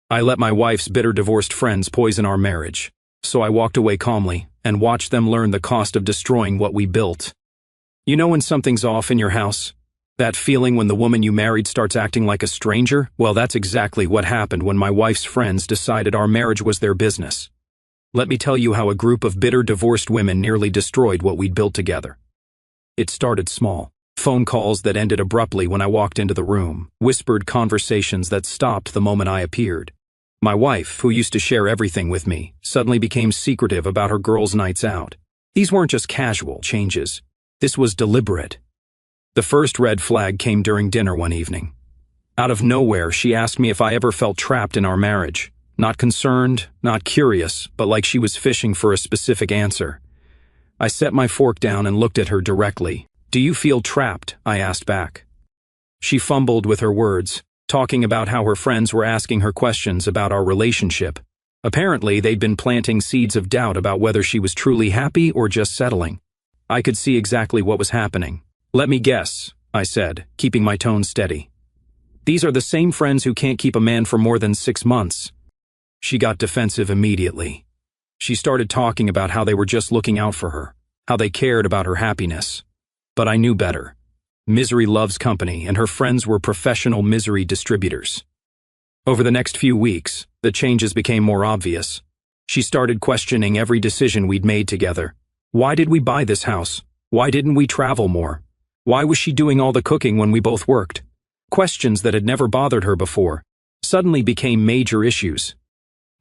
I let my wife's bitter divorced friends poison our marriage, so I walked away calmly and watched them learn the cost of destroying what we built. You know when something's off in your house? That feeling when the woman you married starts acting like a stranger? Well, that's exactly what happened when my wife's friends decided our marriage was their business. Let me tell you how a group of bitter divorced women nearly destroyed what we'd built together. It started small. Phone calls that ended abruptly when I walked into the room, whispered conversations that stopped the moment I appeared. My wife, who used to share everything with me, suddenly became secretive about her girls' nights out. These weren't just casual changes. This was deliberate. The first red flag came during dinner one evening. Out of nowhere, she asked me if I ever felt trapped in our marriage. Not concerned, not curious, but like she was fishing for a specific answer. I set my fork down and looked at her directly. "Do you feel trapped?" I asked back. She fumbled with her words, talking about how her friends were asking her questions about our relationship. Apparently, they'd been planting seeds of doubt about whether she was truly happy or just settling. I could see exactly what was happening. "Let me guess," I said, keeping my tone steady. "These are the same friends who can't keep a man for more than 6 months. She got defensive immediately. She started talking about how they were just looking out for her, how they cared about her happiness. But I knew better. Misery loves company, and her friends were professional misery distributors. Over the next few weeks, the changes became more obvious. She started questioning every decision we'd made together. Why did we buy this house? Why didn't we travel more? Why was she doing all the cooking when we both worked? Questions that had never bothered her before suddenly became major issues.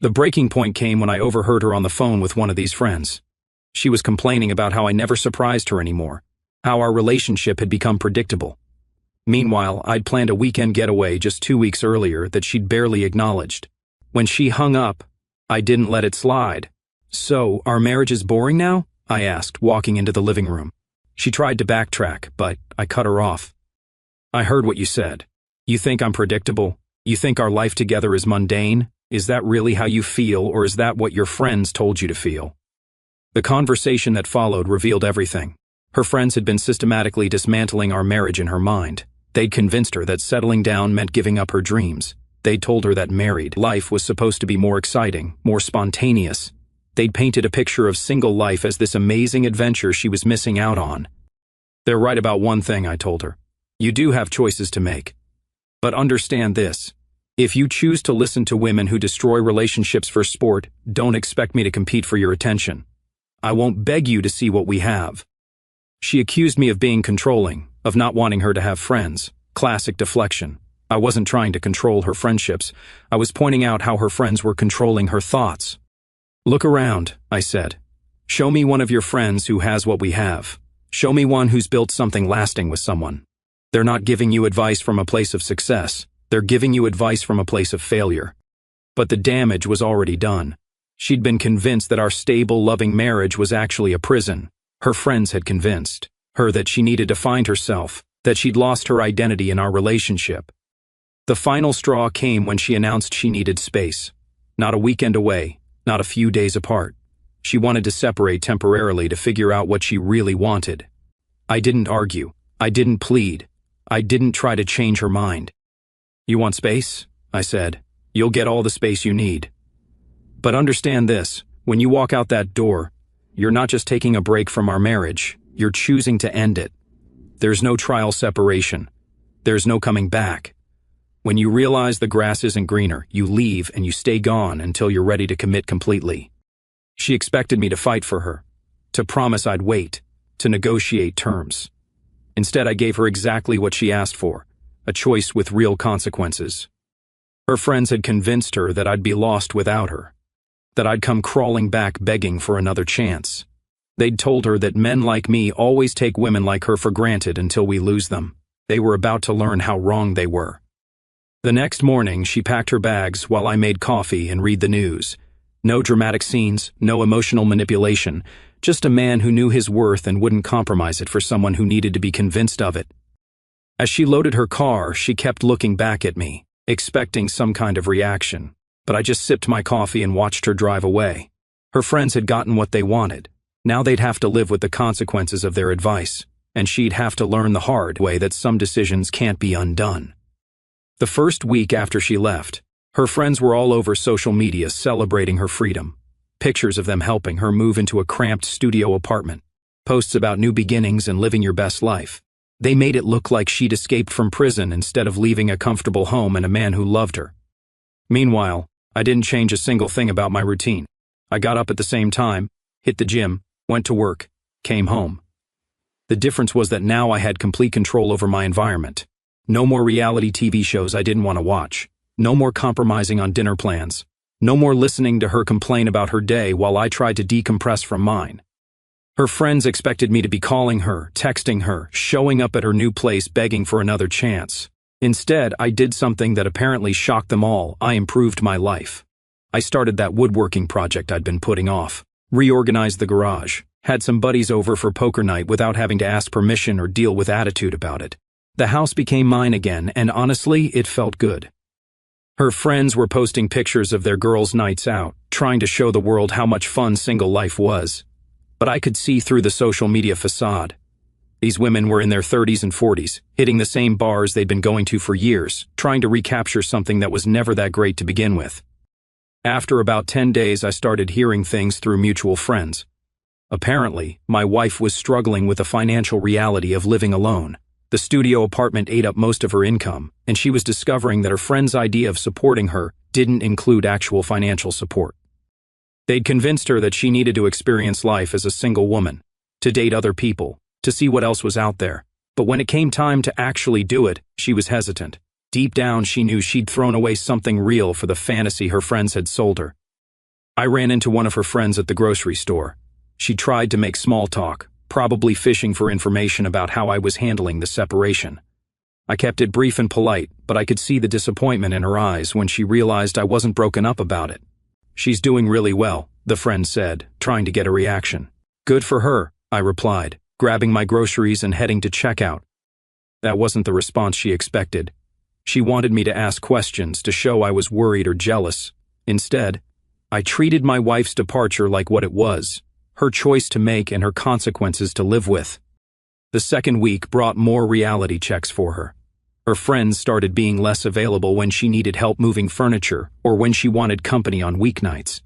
The breaking point came when I overheard her on the phone with one of these friends. She was complaining about how I never surprised her anymore, how our relationship had become predictable. Meanwhile, I'd planned a weekend getaway just 2 weeks earlier that she'd barely acknowledged. When she hung up, I didn't let it slide. "So, our marriage is boring now?" I asked, walking into the living room. She tried to backtrack, but I cut her off. "I heard what you said. You think I'm predictable? You think our life together is mundane? Is that really how you feel, or is that what your friends told you to feel?" The conversation that followed revealed everything. Her friends had been systematically dismantling our marriage in her mind. They'd convinced her that settling down meant giving up her dreams. They'd told her that married life was supposed to be more exciting, more spontaneous. They'd painted a picture of single life as this amazing adventure she was missing out on. "They're right about one thing," I told her. "You do have choices to make. But understand this. If you choose to listen to women who destroy relationships for sport, don't expect me to compete for your attention. I won't beg you to see what we have." She accused me of being controlling, of not wanting her to have friends. Classic deflection. I wasn't trying to control her friendships. I was pointing out how her friends were controlling her thoughts. "Look around," I said. "Show me one of your friends who has what we have. Show me one who's built something lasting with someone. They're not giving you advice from a place of success. They're giving you advice from a place of failure." But the damage was already done. She'd been convinced that our stable, loving marriage was actually a prison. Her friends had convinced her that she needed to find herself, that she'd lost her identity in our relationship. The final straw came when she announced she needed space. Not a weekend away, not a few days apart. She wanted to separate temporarily to figure out what she really wanted. I didn't argue. I didn't plead. I didn't try to change her mind. "You want space?" I said. "You'll get all the space you need. But understand this, when you walk out that door, you're not just taking a break from our marriage, you're choosing to end it. There's no trial separation. There's no coming back. When you realize the grass isn't greener, you leave and you stay gone until you're ready to commit completely." She expected me to fight for her, to promise I'd wait, to negotiate terms. Instead, I gave her exactly what she asked for, a choice with real consequences. Her friends had convinced her that I'd be lost without her, that I'd come crawling back begging for another chance. They'd told her that men like me always take women like her for granted until we lose them. They were about to learn how wrong they were. The next morning, she packed her bags while I made coffee and read the news. No dramatic scenes, no emotional manipulation, just a man who knew his worth and wouldn't compromise it for someone who needed to be convinced of it. As she loaded her car, she kept looking back at me, expecting some kind of reaction, but I just sipped my coffee and watched her drive away. Her friends had gotten what they wanted. Now they'd have to live with the consequences of their advice, and she'd have to learn the hard way that some decisions can't be undone. The first week after she left, Her friends were all over social media celebrating her freedom. Pictures of them helping her move into a cramped studio apartment. Posts about new beginnings and living your best life. They made it look like she'd escaped from prison instead of leaving a comfortable home and a man who loved her. Meanwhile, I didn't change a single thing about my routine. I got up at the same time, hit the gym, went to work, came home. The difference was that now I had complete control over my environment. No more reality TV shows I didn't want to watch. No more compromising on dinner plans. No more listening to her complain about her day while I tried to decompress from mine. Her friends expected me to be calling her, texting her, showing up at her new place begging for another chance. Instead, I did something that apparently shocked them all. I improved my life. I started that woodworking project I'd been putting off. Reorganized the garage. Had some buddies over for poker night without having to ask permission or deal with attitude about it. The house became mine again, and honestly, it felt good. Her friends were posting pictures of their girls' nights out, trying to show the world how much fun single life was. But I could see through the social media facade. These women were in their 30s and 40s, hitting the same bars they'd been going to for years, trying to recapture something that was never that great to begin with. After about 10 days, I started hearing things through mutual friends. Apparently, my wife was struggling with the financial reality of living alone. The studio apartment ate up most of her income, and she was discovering that her friend's idea of supporting her didn't include actual financial support. They'd convinced her that she needed to experience life as a single woman, to date other people, to see what else was out there. But when it came time to actually do it, she was hesitant. Deep down, she knew she'd thrown away something real for the fantasy her friends had sold her. I ran into one of her friends at the grocery store. She tried to make small talk, probably fishing for information about how I was handling the separation. I kept it brief and polite, but I could see the disappointment in her eyes when she realized I wasn't broken up about it. "She's doing really well," the friend said, trying to get a reaction. "Good for her," I replied, grabbing my groceries and heading to checkout. That wasn't the response she expected. She wanted me to ask questions to show I was worried or jealous. Instead, I treated my wife's departure like what it was, her choice to make and her consequences to live with. The second week brought more reality checks for her. Her friends started being less available when she needed help moving furniture or when she wanted company on weeknights.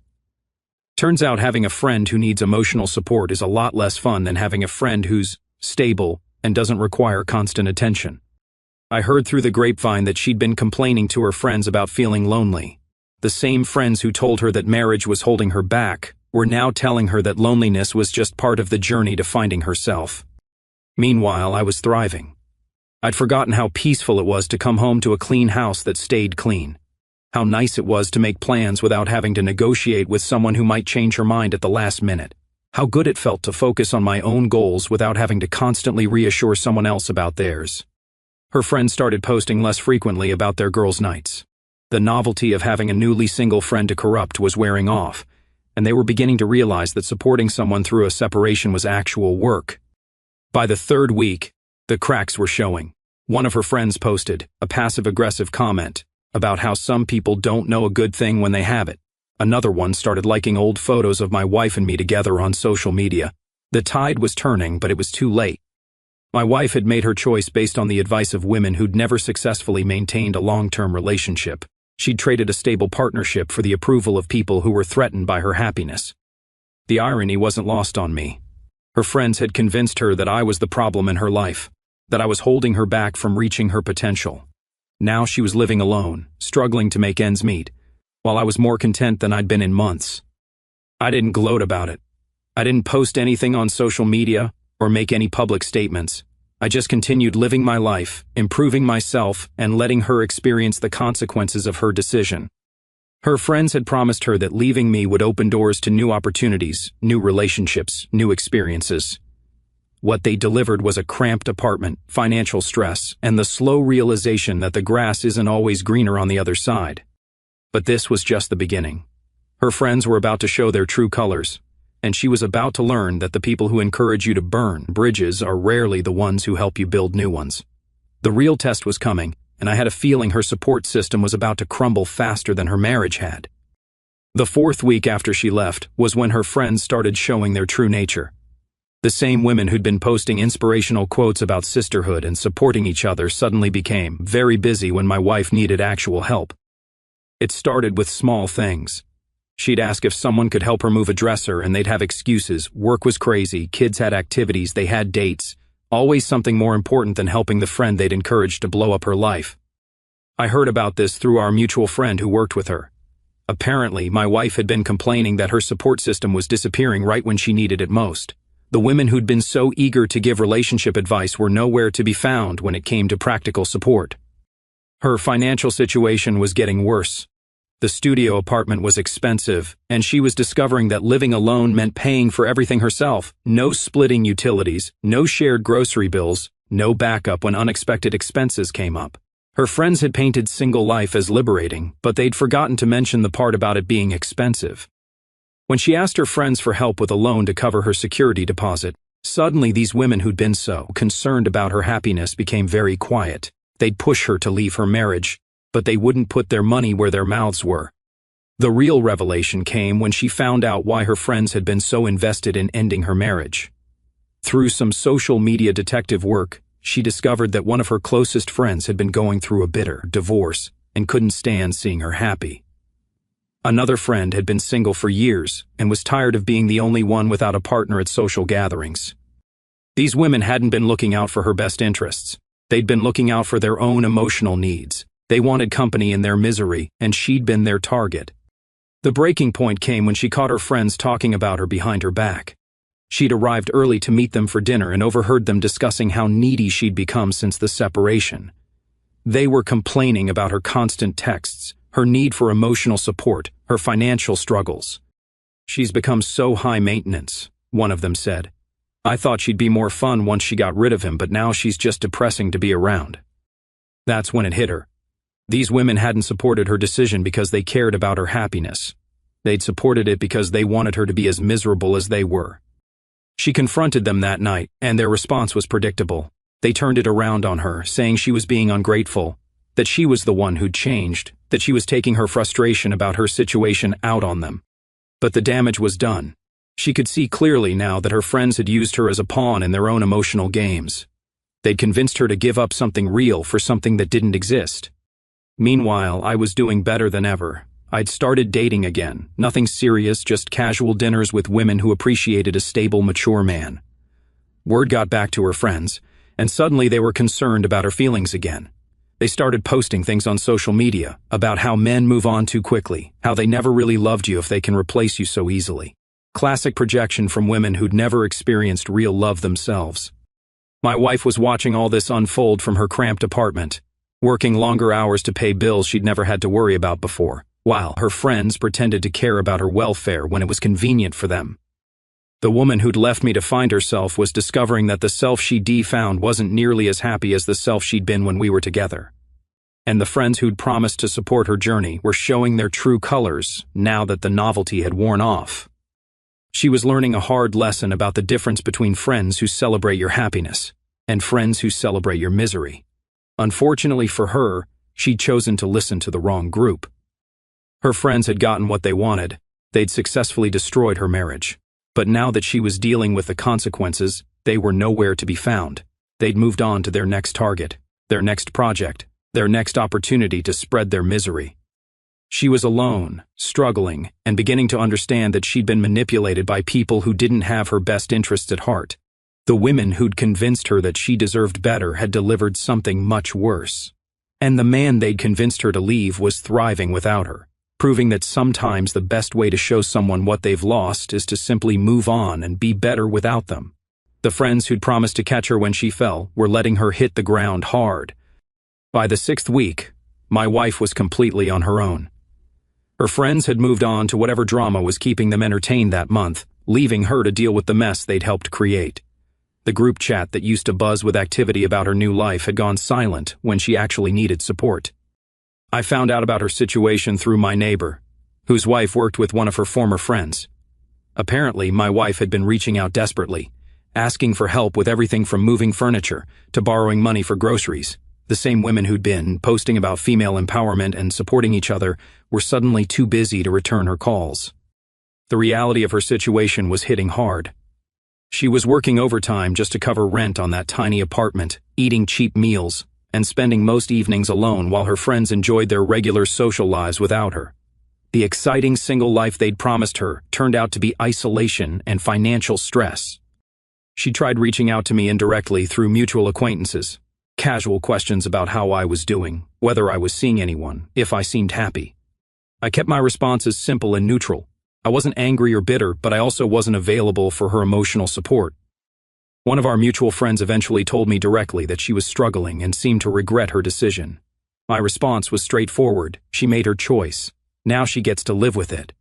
Turns out having a friend who needs emotional support is a lot less fun than having a friend who's stable and doesn't require constant attention. I heard through the grapevine that she'd been complaining to her friends about feeling lonely. The same friends who told her that marriage was holding her back were now telling her that loneliness was just part of the journey to finding herself. Meanwhile, I was thriving. I'd forgotten how peaceful it was to come home to a clean house that stayed clean. How nice it was to make plans without having to negotiate with someone who might change her mind at the last minute. How good it felt to focus on my own goals without having to constantly reassure someone else about theirs. Her friends started posting less frequently about their girls' nights. The novelty of having a newly single friend to corrupt was wearing off, and they were beginning to realize that supporting someone through a separation was actual work. By the third week, the cracks were showing. One of her friends posted a passive-aggressive comment about how some people don't know a good thing when they have it. Another one started liking old photos of my wife and me together on social media. The tide was turning, but it was too late. My wife had made her choice based on the advice of women who'd never successfully maintained a long-term relationship. She'd traded a stable partnership for the approval of people who were threatened by her happiness. The irony wasn't lost on me. Her friends had convinced her that I was the problem in her life, that I was holding her back from reaching her potential. Now she was living alone, struggling to make ends meet, while I was more content than I'd been in months. I didn't gloat about it. I didn't post anything on social media or make any public statements. I just continued living my life, improving myself, and letting her experience the consequences of her decision. Her friends had promised her that leaving me would open doors to new opportunities, new relationships, new experiences. What they delivered was a cramped apartment, financial stress, and the slow realization that the grass isn't always greener on the other side. But this was just the beginning. Her friends were about to show their true colors, and she was about to learn that the people who encourage you to burn bridges are rarely the ones who help you build new ones. The real test was coming, and I had a feeling her support system was about to crumble faster than her marriage had. The fourth week after she left was when her friends started showing their true nature. The same women who'd been posting inspirational quotes about sisterhood and supporting each other suddenly became very busy when my wife needed actual help. It started with small things. She'd ask if someone could help her move a dresser and they'd have excuses. Work was crazy, kids had activities, they had dates. Always something more important than helping the friend they'd encouraged to blow up her life. I heard about this through our mutual friend who worked with her. Apparently, my wife had been complaining that her support system was disappearing right when she needed it most. The women who'd been so eager to give relationship advice were nowhere to be found when it came to practical support. Her financial situation was getting worse. The studio apartment was expensive, and she was discovering that living alone meant paying for everything herself. No splitting utilities, no shared grocery bills, no backup when unexpected expenses came up. Her friends had painted single life as liberating, but they'd forgotten to mention the part about it being expensive. When she asked her friends for help with a loan to cover her security deposit, suddenly these women who'd been so concerned about her happiness became very quiet. They'd push her to leave her marriage, but they wouldn't put their money where their mouths were. The real revelation came when she found out why her friends had been so invested in ending her marriage. Through some social media detective work, she discovered that one of her closest friends had been going through a bitter divorce and couldn't stand seeing her happy. Another friend had been single for years and was tired of being the only one without a partner at social gatherings. These women hadn't been looking out for her best interests. They'd been looking out for their own emotional needs. They wanted company in their misery, and she'd been their target. The breaking point came when she caught her friends talking about her behind her back. She'd arrived early to meet them for dinner and overheard them discussing how needy she'd become since the separation. They were complaining about her constant texts, her need for emotional support, her financial struggles. "She's become so high maintenance," one of them said. "I thought she'd be more fun once she got rid of him, but now she's just depressing to be around." That's when it hit her. These women hadn't supported her decision because they cared about her happiness. They'd supported it because they wanted her to be as miserable as they were. She confronted them that night, and their response was predictable. They turned it around on her, saying she was being ungrateful, that she was the one who'd changed, that she was taking her frustration about her situation out on them. But the damage was done. She could see clearly now that her friends had used her as a pawn in their own emotional games. They'd convinced her to give up something real for something that didn't exist. Meanwhile, I was doing better than ever. I'd started dating again, nothing serious, just casual dinners with women who appreciated a stable, mature man. Word got back to her friends, and suddenly they were concerned about her feelings again. They started posting things on social media about how men move on too quickly, how they never really loved you if they can replace you so easily. Classic projection from women who'd never experienced real love themselves. My wife was watching all this unfold from her cramped apartment, working longer hours to pay bills she'd never had to worry about before, while her friends pretended to care about her welfare when it was convenient for them. The woman who'd left me to find herself was discovering that the self she'd found wasn't nearly as happy as the self she'd been when we were together. And the friends who'd promised to support her journey were showing their true colors now that the novelty had worn off. She was learning a hard lesson about the difference between friends who celebrate your happiness and friends who celebrate your misery. Unfortunately for her, she'd chosen to listen to the wrong group. Her friends had gotten what they wanted. They'd successfully destroyed her marriage. But now that she was dealing with the consequences, they were nowhere to be found. They'd moved on to their next target, their next project, their next opportunity to spread their misery. She was alone, struggling, and beginning to understand that she'd been manipulated by people who didn't have her best interests at heart. The women who'd convinced her that she deserved better had delivered something much worse. And the man they'd convinced her to leave was thriving without her, proving that sometimes the best way to show someone what they've lost is to simply move on and be better without them. The friends who'd promised to catch her when she fell were letting her hit the ground hard. By the 6th week, my wife was completely on her own. Her friends had moved on to whatever drama was keeping them entertained that month, leaving her to deal with the mess they'd helped create. The group chat that used to buzz with activity about her new life had gone silent when she actually needed support. I found out about her situation through my neighbor, whose wife worked with one of her former friends. Apparently, my wife had been reaching out desperately, asking for help with everything from moving furniture to borrowing money for groceries. The same women who'd been posting about female empowerment and supporting each other were suddenly too busy to return her calls. The reality of her situation was hitting hard. She was working overtime just to cover rent on that tiny apartment, eating cheap meals, and spending most evenings alone while her friends enjoyed their regular social lives without her. The exciting single life they'd promised her turned out to be isolation and financial stress. She tried reaching out to me indirectly through mutual acquaintances. Casual questions about how I was doing, whether I was seeing anyone, if I seemed happy. I kept my responses simple and neutral. I wasn't angry or bitter, but I also wasn't available for her emotional support. One of our mutual friends eventually told me directly that she was struggling and seemed to regret her decision. My response was straightforward. She made her choice. Now she gets to live with it.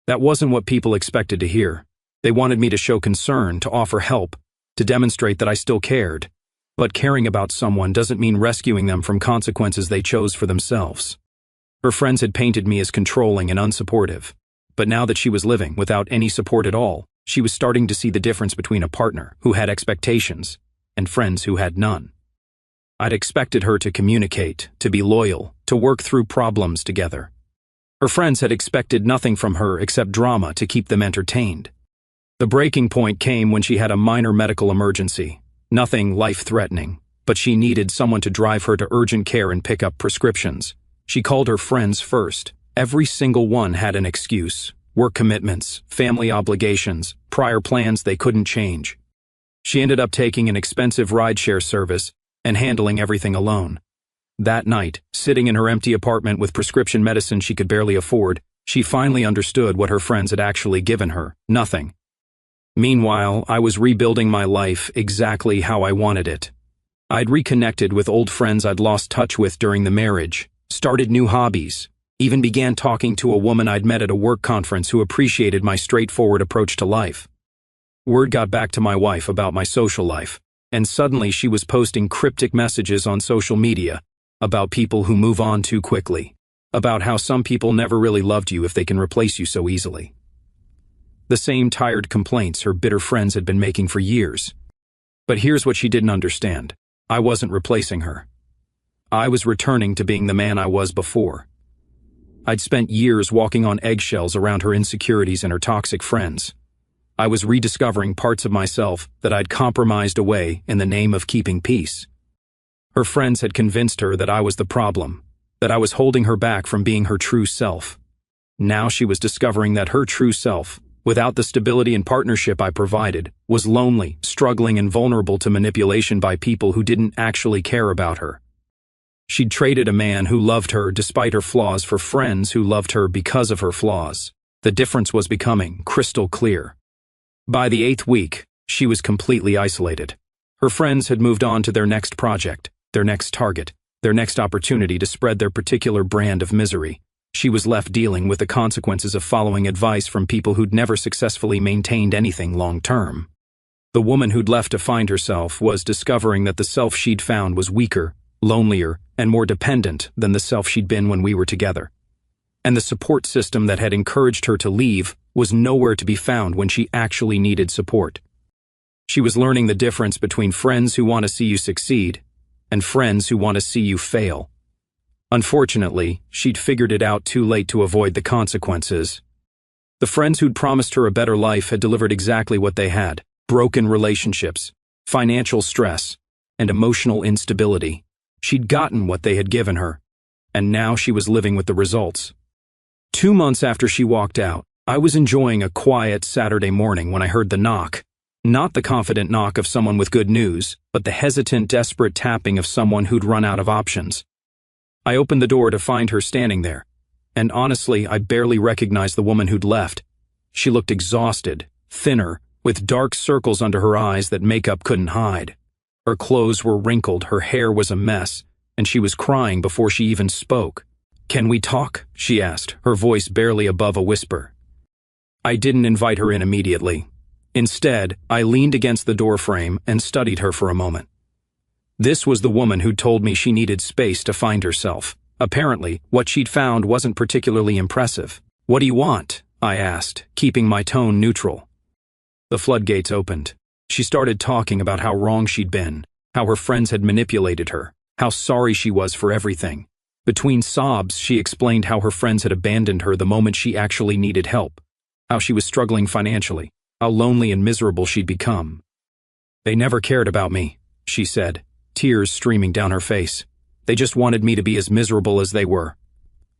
That wasn't what people expected to hear. They wanted me to show concern, to offer help, to demonstrate that I still cared. But caring about someone doesn't mean rescuing them from consequences they chose for themselves. Her friends had painted me as controlling and unsupportive. But now that she was living without any support at all, she was starting to see the difference between a partner who had expectations and friends who had none. I'd expected her to communicate, to be loyal, to work through problems together. Her friends had expected nothing from her except drama to keep them entertained. The breaking point came when she had a minor medical emergency. Nothing life-threatening, but she needed someone to drive her to urgent care and pick up prescriptions. She called her friends first. Every single one had an excuse. Work commitments, family obligations, prior plans they couldn't change. She ended up taking an expensive rideshare service and handling everything alone. That night, sitting in her empty apartment with prescription medicine she could barely afford, she finally understood what her friends had actually given her: nothing. Meanwhile, I was rebuilding my life exactly how I wanted it. I'd reconnected with old friends I'd lost touch with during the marriage, started new hobbies, even began talking to a woman I'd met at a work conference who appreciated my straightforward approach to life. Word got back to my wife about my social life, and suddenly she was posting cryptic messages on social media about people who move on too quickly, about how some people never really loved you if they can replace you so easily. The same tired complaints her bitter friends had been making for years. But here's what she didn't understand. I wasn't replacing her. I was returning to being the man I was before. I'd spent years walking on eggshells around her insecurities and her toxic friends. I was rediscovering parts of myself that I'd compromised away in the name of keeping peace. Her friends had convinced her that I was the problem, that I was holding her back from being her true self. Now she was discovering that her true self, without the stability and partnership I provided, was lonely, struggling, and vulnerable to manipulation by people who didn't actually care about her. She'd traded a man who loved her despite her flaws for friends who loved her because of her flaws. The difference was becoming crystal clear. By the 8th week, she was completely isolated. Her friends had moved on to their next project, their next target, their next opportunity to spread their particular brand of misery. She was left dealing with the consequences of following advice from people who'd never successfully maintained anything long-term. The woman who'd left to find herself was discovering that the self she'd found was weaker, lonelier, and more dependent than the self she'd been when we were together. And the support system that had encouraged her to leave was nowhere to be found when she actually needed support. She was learning the difference between friends who want to see you succeed and friends who want to see you fail. Unfortunately, she'd figured it out too late to avoid the consequences. The friends who'd promised her a better life had delivered exactly what they had: broken relationships, financial stress, and emotional instability. She'd gotten what they had given her, and now she was living with the results. 2 months after she walked out, I was enjoying a quiet Saturday morning when I heard the knock. Not the confident knock of someone with good news, but the hesitant, desperate tapping of someone who'd run out of options. I opened the door to find her standing there, and honestly, I barely recognized the woman who'd left. She looked exhausted, thinner, with dark circles under her eyes that makeup couldn't hide. Her clothes were wrinkled, her hair was a mess, and she was crying before she even spoke. "Can we talk?" she asked, her voice barely above a whisper. I didn't invite her in immediately. Instead, I leaned against the doorframe and studied her for a moment. This was the woman who'd told me she needed space to find herself. Apparently, what she'd found wasn't particularly impressive. "What do you want?" I asked, keeping my tone neutral. The floodgates opened. She started talking about how wrong she'd been, how her friends had manipulated her, how sorry she was for everything. Between sobs, she explained how her friends had abandoned her the moment she actually needed help, how she was struggling financially, how lonely and miserable she'd become. "They never cared about me," she said, tears streaming down her face. They just wanted me to be as miserable as they were.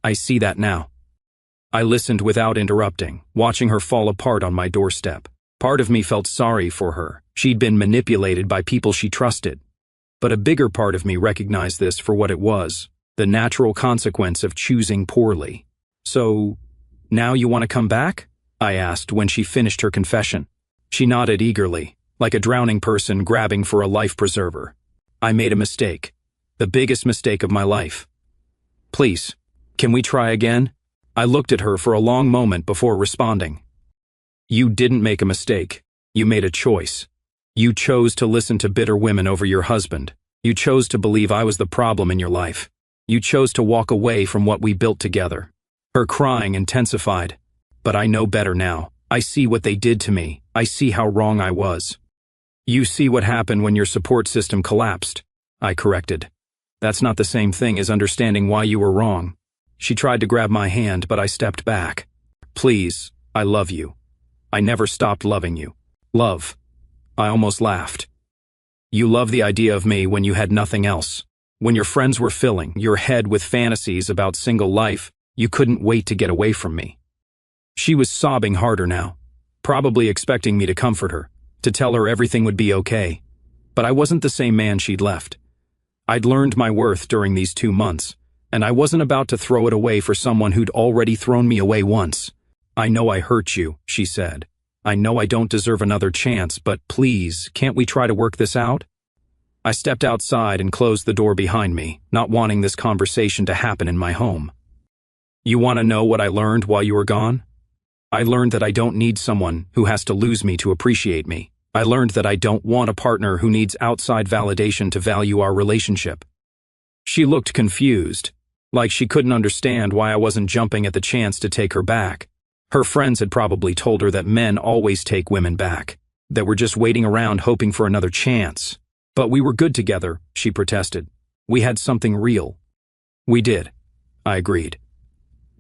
I see that now. I listened without interrupting, watching her fall apart on my doorstep. Part of me felt sorry for her. She'd been manipulated by people she trusted. But a bigger part of me recognized this for what it was, the natural consequence of choosing poorly. "So, now you want to come back?" I asked when she finished her confession. She nodded eagerly, like a drowning person grabbing for a life preserver. "I made a mistake. The biggest mistake of my life. Please, can we try again?" I looked at her for a long moment before responding. "You didn't make a mistake. You made a choice. You chose to listen to bitter women over your husband. You chose to believe I was the problem in your life. You chose to walk away from what we built together." Her crying intensified. "But I know better now. I see what they did to me. I see how wrong I was." "You see what happened when your support system collapsed," I corrected. "That's not the same thing as understanding why you were wrong." She tried to grab my hand, but I stepped back. "Please, I love you. I never stopped loving you." "Love?" I almost laughed. "You love the idea of me when you had nothing else. When your friends were filling your head with fantasies about single life, you couldn't wait to get away from me." She was sobbing harder now, probably expecting me to comfort her, to tell her everything would be okay. But I wasn't the same man she'd left. I'd learned my worth during these 2 months, and I wasn't about to throw it away for someone who'd already thrown me away once. "I know I hurt you," she said. "I know I don't deserve another chance, but please, can't we try to work this out?" I stepped outside and closed the door behind me, not wanting this conversation to happen in my home. "You want to know what I learned while you were gone?" "I learned that I don't need someone who has to lose me to appreciate me. I learned that I don't want a partner who needs outside validation to value our relationship." She looked confused, like she couldn't understand why I wasn't jumping at the chance to take her back. Her friends had probably told her that men always take women back, that we're just waiting around hoping for another chance. "But we were good together," she protested. "We had something real." "We did," I agreed.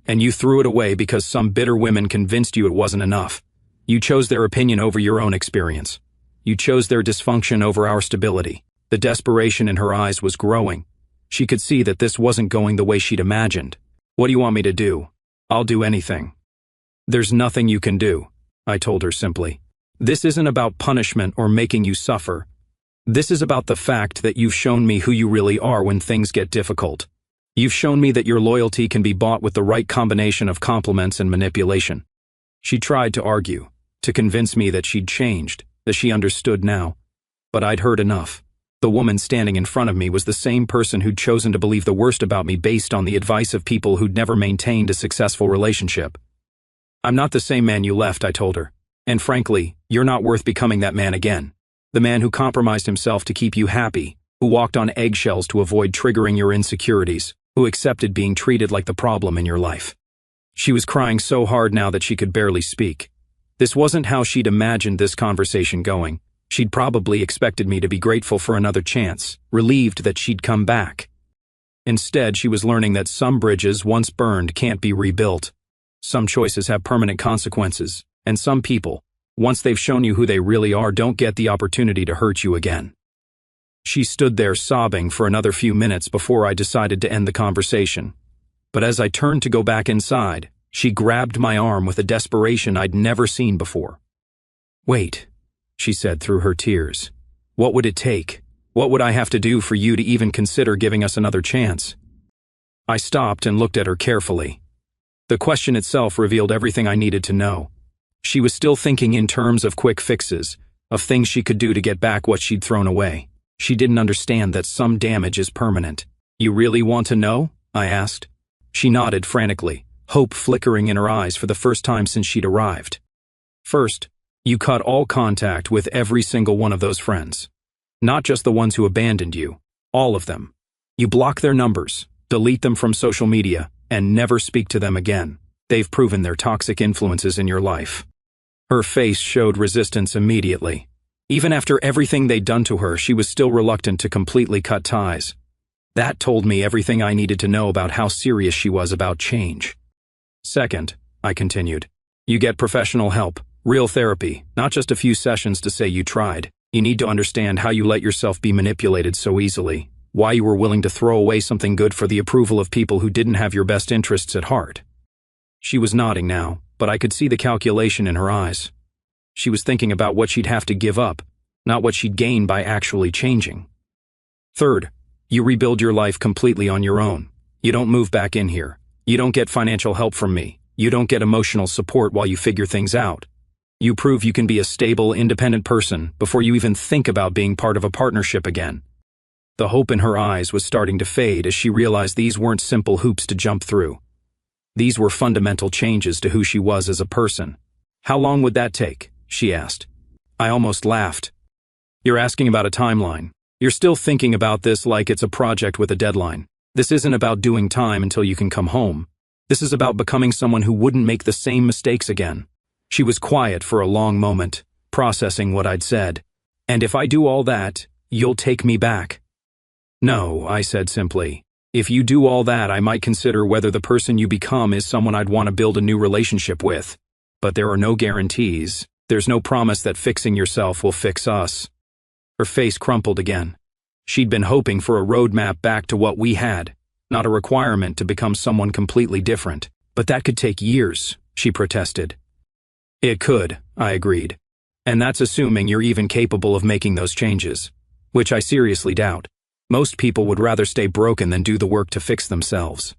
"And you threw it away because some bitter women convinced you it wasn't enough. You chose their opinion over your own experience. You chose their dysfunction over our stability." The desperation in her eyes was growing. She could see that this wasn't going the way she'd imagined. "What do you want me to do?" "I'll do anything." "There's nothing you can do," I told her simply. "This isn't about punishment or making you suffer. This is about the fact that you've shown me who you really are when things get difficult. You've shown me that your loyalty can be bought with the right combination of compliments and manipulation." She tried to argue, to convince me that she'd changed, that she understood now. But I'd heard enough. The woman standing in front of me was the same person who'd chosen to believe the worst about me based on the advice of people who'd never maintained a successful relationship. "I'm not the same man you left," I told her. "And frankly, you're not worth becoming that man again. The man who compromised himself to keep you happy, who walked on eggshells to avoid triggering your insecurities, who accepted being treated like the problem in your life." She was crying so hard now that she could barely speak. This wasn't how she'd imagined this conversation going. She'd probably expected me to be grateful for another chance, relieved that she'd come back. Instead, she was learning that some bridges once burned can't be rebuilt. Some choices have permanent consequences, and some people, once they've shown you who they really are, don't get the opportunity to hurt you again. She stood there sobbing for another few minutes before I decided to end the conversation. But as I turned to go back inside, she grabbed my arm with a desperation I'd never seen before. "Wait," she said through her tears. "What would it take? What would I have to do for you to even consider giving us another chance?" I stopped and looked at her carefully. The question itself revealed everything I needed to know. She was still thinking in terms of quick fixes, of things she could do to get back what she'd thrown away. She didn't understand that some damage is permanent. "You really want to know?" I asked. She nodded frantically, hope flickering in her eyes for the first time since she'd arrived. "First, you cut all contact with every single one of those friends. Not just the ones who abandoned you, all of them. You block their numbers, delete them from social media, and never speak to them again. They've proven their toxic influences in your life." Her face showed resistance immediately. Even after everything they'd done to her, she was still reluctant to completely cut ties. That told me everything I needed to know about how serious she was about change. "Second," I continued, "you get professional help, real therapy, not just a few sessions to say you tried. You need to understand how you let yourself be manipulated so easily, why you were willing to throw away something good for the approval of people who didn't have your best interests at heart. She was nodding now, but I could see the calculation in her eyes. She was thinking about what she'd have to give up, not what she'd gain by actually changing. Third, you rebuild your life completely on your own. You don't move back in here. You don't get financial help from me. You don't get emotional support while you figure things out. You prove you can be a stable, independent person before you even think about being part of a partnership again. The hope in her eyes was starting to fade as she realized these weren't simple hoops to jump through. These were fundamental changes to who she was as a person. How long would that take? She asked. I almost laughed. You're asking about a timeline. You're still thinking about this like it's a project with a deadline. This isn't about doing time until you can come home. This is about becoming someone who wouldn't make the same mistakes again. She was quiet for a long moment, processing what I'd said. And if I do all that, you'll take me back? No, I said simply. If you do all that, I might consider whether the person you become is someone I'd want to build a new relationship with. But there are no guarantees. There's no promise that fixing yourself will fix us. Her face crumpled again. She'd been hoping for a roadmap back to what we had, not a requirement to become someone completely different. But that could take years, she protested. It could, I agreed. And that's assuming you're even capable of making those changes, which I seriously doubt. Most people would rather stay broken than do the work to fix themselves.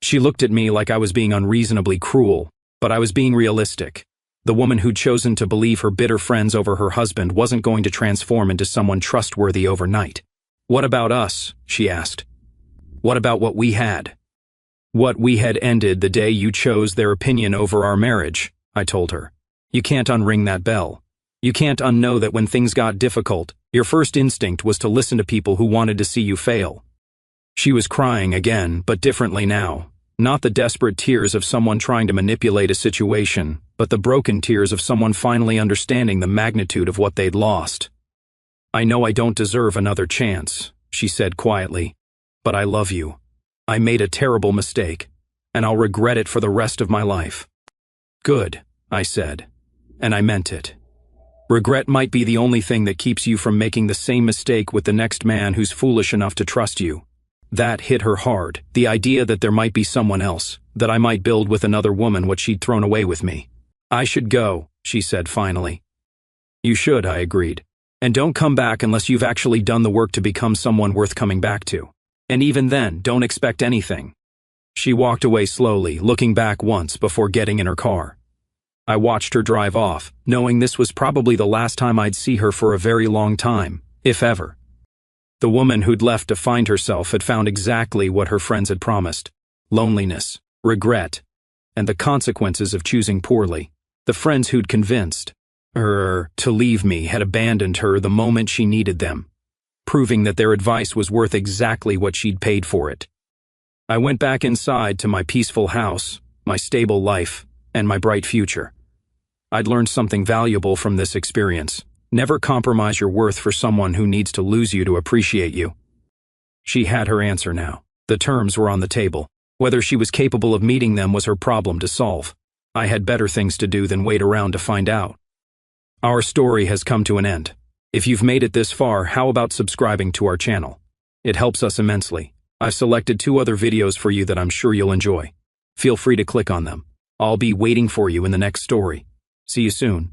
She looked at me like I was being unreasonably cruel, but I was being realistic. The woman who'd chosen to believe her bitter friends over her husband wasn't going to transform into someone trustworthy overnight. What about us? She asked. What about what we had? What we had ended the day you chose their opinion over our marriage, I told her. You can't unring that bell. You can't unknow that when things got difficult, your first instinct was to listen to people who wanted to see you fail. She was crying again, but differently now. Not the desperate tears of someone trying to manipulate a situation, but the broken tears of someone finally understanding the magnitude of what they'd lost. I know I don't deserve another chance, she said quietly, but I love you. I made a terrible mistake, and I'll regret it for the rest of my life. Good, I said, and I meant it. Regret might be the only thing that keeps you from making the same mistake with the next man who's foolish enough to trust you. That hit her hard, the idea that there might be someone else, that I might build with another woman what she'd thrown away with me. I should go, she said finally. You should, I agreed. And don't come back unless you've actually done the work to become someone worth coming back to. And even then, don't expect anything. She walked away slowly, looking back once before getting in her car. I watched her drive off, knowing this was probably the last time I'd see her for a very long time, if ever. The woman who'd left to find herself had found exactly what her friends had promised: loneliness, regret, and the consequences of choosing poorly. The friends who'd convinced her to leave me had abandoned her the moment she needed them, proving that their advice was worth exactly what she'd paid for it. I went back inside to my peaceful house, my stable life, and my bright future. I'd learned something valuable from this experience. Never compromise your worth for someone who needs to lose you to appreciate you. She had her answer now. The terms were on the table. Whether she was capable of meeting them was her problem to solve. I had better things to do than wait around to find out. Our story has come to an end. If you've made it this far, how about subscribing to our channel? It helps us immensely. I've selected 2 other videos for you that I'm sure you'll enjoy. Feel free to click on them. I'll be waiting for you in the next story. See you soon.